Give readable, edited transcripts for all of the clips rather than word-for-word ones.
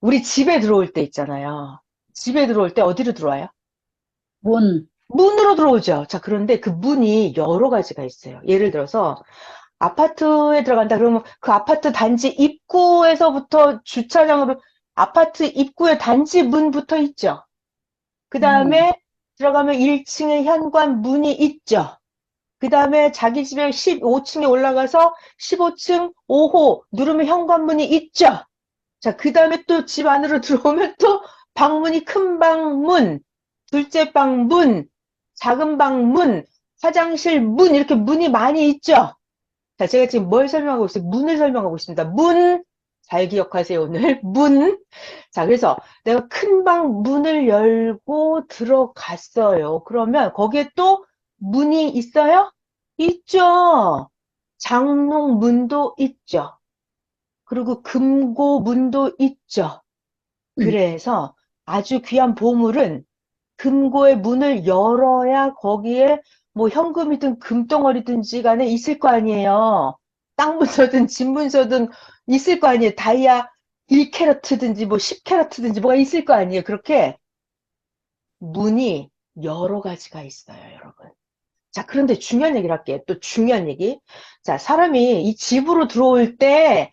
우리 집에 들어올 때 있잖아요. 집에 들어올 때 어디로 들어와요? 문, 문으로 들어오죠. 자, 그런데 그 문이 여러 가지가 있어요. 예를 들어서 아파트에 들어간다 그러면 그 아파트 단지 입구에서부터 주차장으로 아파트 입구에 단지 문 붙어 있죠. 그 네. 다음에 들어가면 1층에 현관 문이 있죠. 그 다음에 자기 집에 15층에 올라가서 15층 5호 누르면 현관문이 있죠. 자, 그 다음에 또 집 안으로 들어오면 또 방문이 큰 방문, 둘째 방문, 작은 방문, 화장실 문, 이렇게 문이 많이 있죠. 자, 제가 지금 뭘 설명하고 있어요? 문을 설명하고 있습니다. 문, 잘 기억하세요, 오늘. 문. 자, 그래서 내가 큰 방 문을 열고 들어갔어요. 그러면 거기에 또 문이 있어요? 있죠. 장롱문도 있죠. 그리고 금고문도 있죠. 그래서 아주 귀한 보물은 금고의 문을 열어야 거기에 뭐 현금이든 금덩어리든지 간에 있을 거 아니에요. 땅 문서든 집 문서든 있을 거 아니에요. 다이아 1캐러트든지 뭐 10캐러트든지 뭐가 있을 거 아니에요. 그렇게 문이 여러 가지가 있어요, 여러분. 자, 그런데 중요한 얘기를 할게요. 또 중요한 얘기. 자, 사람이 이 집으로 들어올 때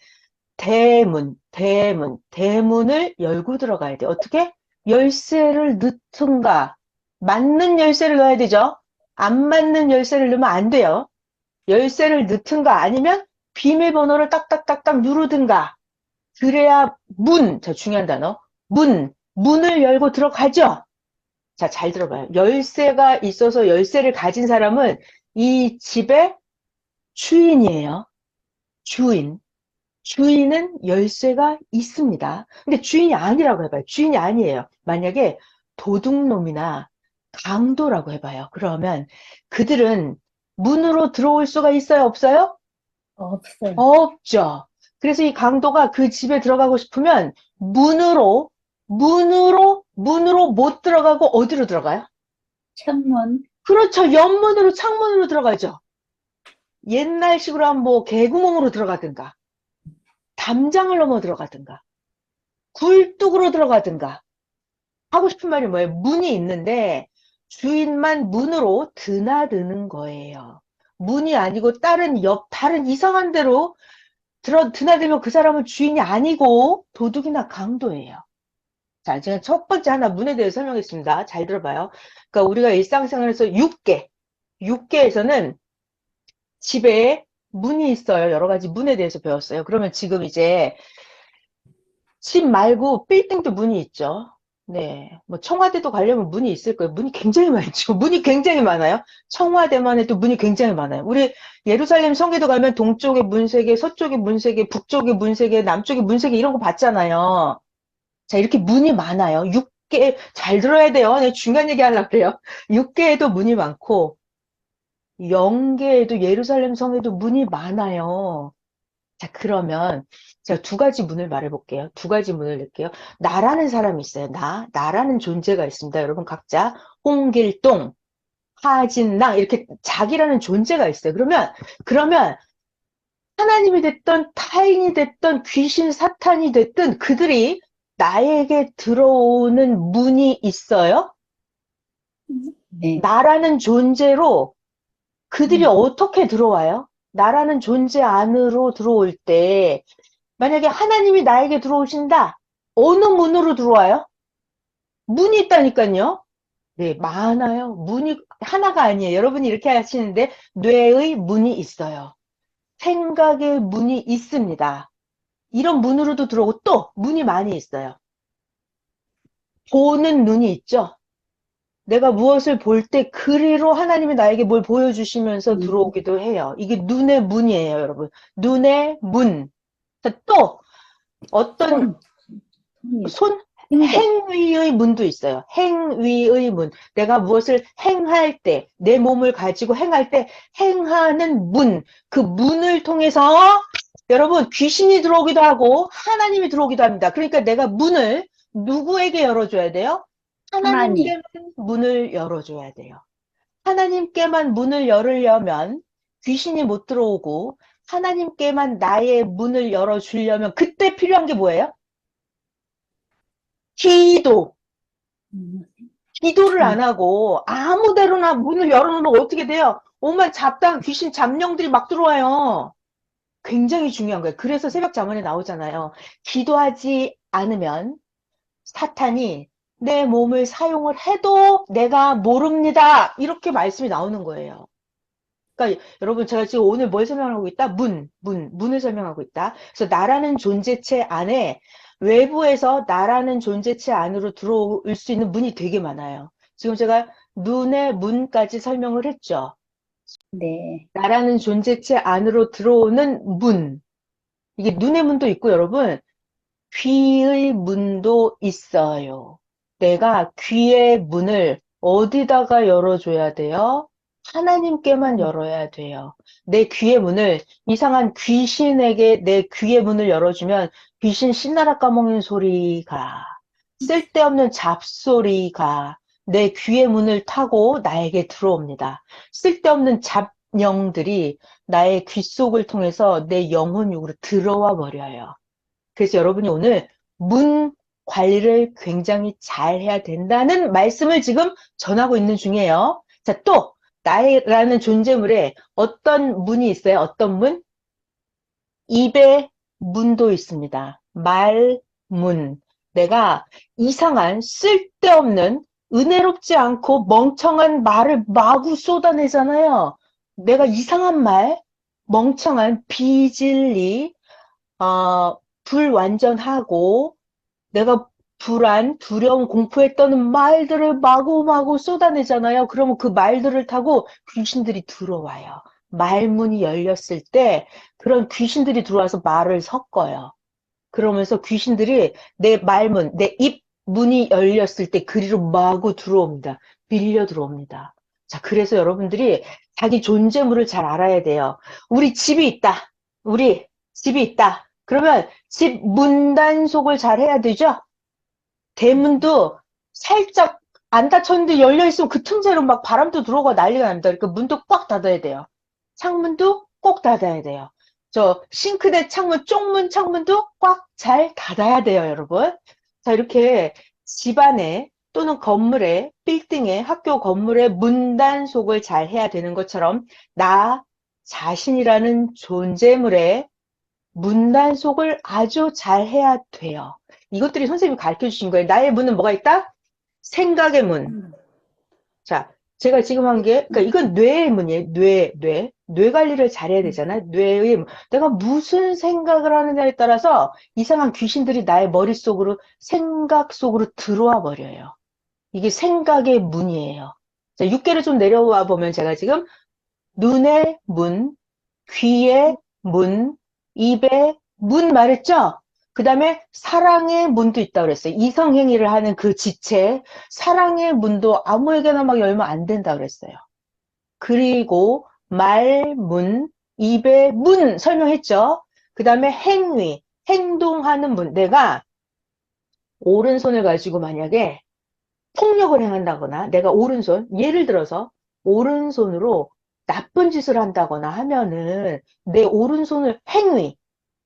대문을 열고 들어가야 돼. 어떻게? 열쇠를 넣든가, 맞는 열쇠를 넣어야 되죠? 안 맞는 열쇠를 넣으면 안 돼요. 열쇠를 넣든가 아니면 비밀번호를 딱딱딱딱 누르든가. 그래야 자, 중요한 단어. 문을 열고 들어가죠? 자, 잘 들어봐요. 열쇠가 있어서 열쇠를 가진 사람은 이 집의 주인이에요. 주인. 주인은 열쇠가 있습니다. 근데 주인이 아니라고 해봐요. 주인이 아니에요. 만약에 도둑놈이나 강도라고 해봐요. 그러면 그들은 문으로 들어올 수가 있어요? 없어요? 없어요. 없죠. 그래서 이 강도가 그 집에 들어가고 싶으면 문으로 못 들어가고 어디로 들어가요? 창문, 그렇죠. 옆문으로 창문으로 들어가죠. 옛날식으로 하면 뭐 개구멍으로 들어가든가 담장을 넘어 들어가든가 굴뚝으로 들어가든가 하고 싶은 말이 뭐예요? 문이 있는데 주인만 문으로 드나드는 거예요. 문이 아니고 다른 이상한 데로 드나들면 그 사람은 주인이 아니고 도둑이나 강도예요. 자, 제가 첫 번째 하나 문에 대해서 설명했습니다. 잘 들어봐요. 그러니까 우리가 일상생활에서 6개에서는 집에 문이 있어요. 여러 가지 문에 대해서 배웠어요. 그러면 지금 이제 집 말고 빌딩도 문이 있죠. 네. 뭐 청와대도 가려면 문이 있을 거예요. 문이 굉장히 많죠. 문이 굉장히 많아요. 청와대만 해도 문이 굉장히 많아요. 우리 예루살렘 성계도 가면 동쪽에 문 3개, 서쪽에 문 3개, 북쪽에 문 3개, 남쪽에 문 3개 이런 거 봤잖아요. 자, 이렇게 문이 많아요. 6개, 잘 들어야 돼요. 네, 중요한 얘기 하려고 그래요. 6개에도 문이 많고, 0개에도 예루살렘 성에도 문이 많아요. 자, 그러면 제가 두 가지 문을 말해볼게요. 두 가지 문을 낼게요. 나라는 사람이 있어요. 나라는 존재가 있습니다. 여러분 각자 홍길동, 하진랑 이렇게 자기라는 존재가 있어요. 그러면 하나님이 됐던 타인이 됐던 귀신 사탄이 됐든 그들이 나에게 들어오는 문이 있어요. 네, 나라는 존재로 그들이 네. 어떻게 들어와요? 나라는 존재 안으로 들어올 때 만약에 하나님이 나에게 들어오신다. 어느 문으로 들어와요? 문이 있다니까요. 네, 많아요. 문이 하나가 아니에요. 여러분이 이렇게 하시는데 뇌의 문이 있어요. 생각의 문이 있습니다. 이런 문으로도 들어오고 또 문이 많이 있어요. 보는 눈이 있죠. 내가 무엇을 볼 때 그리로 하나님이 나에게 뭘 보여주시면서 음, 들어오기도 해요. 이게 눈의 문이에요, 여러분. 눈의 문. 자, 또 어떤 손, 손이, 힘대. 행위의 문도 있어요. 행위의 문. 내가 무엇을 행할 때, 내 몸을 가지고 행할 때 행하는 문. 그 문을 통해서 여러분 귀신이 들어오기도 하고 하나님이 들어오기도 합니다. 그러니까 내가 문을 누구에게 열어줘야 돼요? 하나님, 하나님께만 문을 열어줘야 돼요. 하나님께만 문을 열으려면 귀신이 못 들어오고 하나님께만 나의 문을 열어주려면 그때 필요한 게 뭐예요? 기도. 기도를 음. 안 하고 아무 데로나 문을 열어놓으면 어떻게 돼요? 오만 잡다한 귀신 잡령들이 막 들어와요. 굉장히 중요한 거예요. 그래서 새벽 잠언에 나오잖아요. 기도하지 않으면 사탄이 내 몸을 사용을 해도 내가 모릅니다. 이렇게 말씀이 나오는 거예요. 그러니까 여러분 제가 지금 오늘 뭘 설명하고 있다? 문을 설명하고 있다. 그래서 나라는 존재체 안에 외부에서 나라는 존재체 안으로 들어올 수 있는 문이 되게 많아요. 지금 제가 눈의 문까지 설명을 했죠. 네. 나라는 존재체 안으로 들어오는 문. 이게 눈의 문도 있고 여러분 귀의 문도 있어요. 내가 귀의 문을 어디다가 열어줘야 돼요? 하나님께만 열어야 돼요. 내 귀의 문을 이상한 귀신에게 내 귀의 문을 열어주면 귀신 신나라 까먹는 소리가 쓸데없는 잡소리가 내 귀의 문을 타고 나에게 들어옵니다. 쓸데없는 잡령들이 나의 귀 속을 통해서 내 영혼육으로 들어와 버려요. 그래서 여러분이 오늘 문 관리를 굉장히 잘 해야 된다는 말씀을 지금 전하고 있는 중이에요. 자, 또 나라는 존재물에 어떤 문이 있어요? 어떤 문? 입의 문도 있습니다. 말문. 내가 이상한 쓸데없는 은혜롭지 않고 멍청한 말을 마구 쏟아내잖아요. 내가 이상한 말, 멍청한 비진리, 불완전하고 내가 불안, 두려움, 공포에 떠는 말들을 마구마구 쏟아내잖아요. 그러면 그 말들을 타고 귀신들이 들어와요. 말문이 열렸을 때 그런 귀신들이 들어와서 말을 섞어요. 그러면서 귀신들이 내 말문, 내 입 문이 열렸을 때 그리로 마구 들어옵니다. 밀려 들어옵니다. 자, 그래서 여러분들이 자기 존재물을 잘 알아야 돼요. 우리 집이 있다. 우리 집이 있다. 그러면 집 문단속을 잘 해야 되죠? 대문도 살짝 안 닫혔는데 열려 있으면 그 틈새로 막 바람도 들어오고 난리가 납니다. 그러니까 문도 꽉 닫아야 돼요. 창문도 꼭 닫아야 돼요. 저 싱크대 창문, 쪽문 창문도 꽉 잘 닫아야 돼요, 여러분. 자, 이렇게 집안에 또는 건물에, 빌딩에, 학교 건물에 문단속을 잘 해야 되는 것처럼 나 자신이라는 존재물에 문단속을 아주 잘 해야 돼요. 이것들이 선생님이 가르쳐 주신 거예요. 나의 문은 뭐가 있다? 생각의 문. 자, 제가 지금 한 게, 그러니까 이건 뇌의 문이에요. 뇌 관리를 잘해야 되잖아. 뇌의 문. 내가 무슨 생각을 하느냐에 따라서 이상한 귀신들이 나의 머릿속으로, 생각 속으로 들어와 버려요. 이게 생각의 문이에요. 자, 6개를 좀 내려와 보면 제가 지금 눈의 문, 귀의 문, 입의 문 말했죠? 그 다음에 사랑의 문도 있다고 그랬어요. 이성행위를 하는 그 지체, 사랑의 문도 아무에게나 막 열면 안 된다고 그랬어요. 그리고 말, 문, 입의 문 설명했죠? 그 다음에 행위, 행동하는 문. 내가 오른손을 가지고 만약에 폭력을 행한다거나 내가 오른손, 예를 들어서 오른손으로 나쁜 짓을 한다거나 하면은 내 오른손을 행위,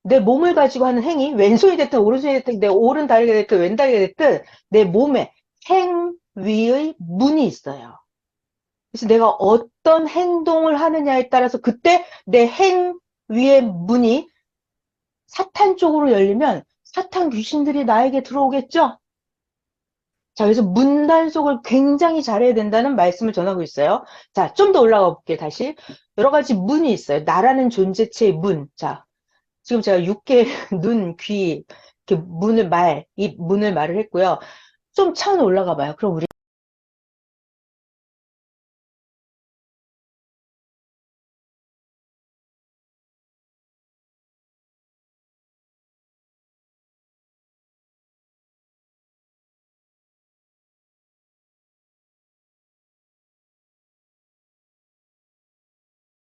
내 몸을 가지고 하는 행위, 왼손이 됐든 오른손이 됐든 내 오른 다리가 됐든 왼 다리가 됐든 내 몸에 행위의 문이 있어요. 그래서 내가 어떤 행동을 하느냐에 따라서 그때 내 행위의 문이 사탄 쪽으로 열리면 사탄 귀신들이 나에게 들어오겠죠? 자, 그래서 문단속을 굉장히 잘해야 된다는 말씀을 전하고 있어요. 자, 좀 더 올라가 볼게요, 다시. 여러 가지 문이 있어요. 나라는 존재체의 문. 자, 지금 제가 6개 눈, 귀, 이렇게 문을 입, 문을 말을 했고요. 좀 차원 올라가 봐요. 그럼 우리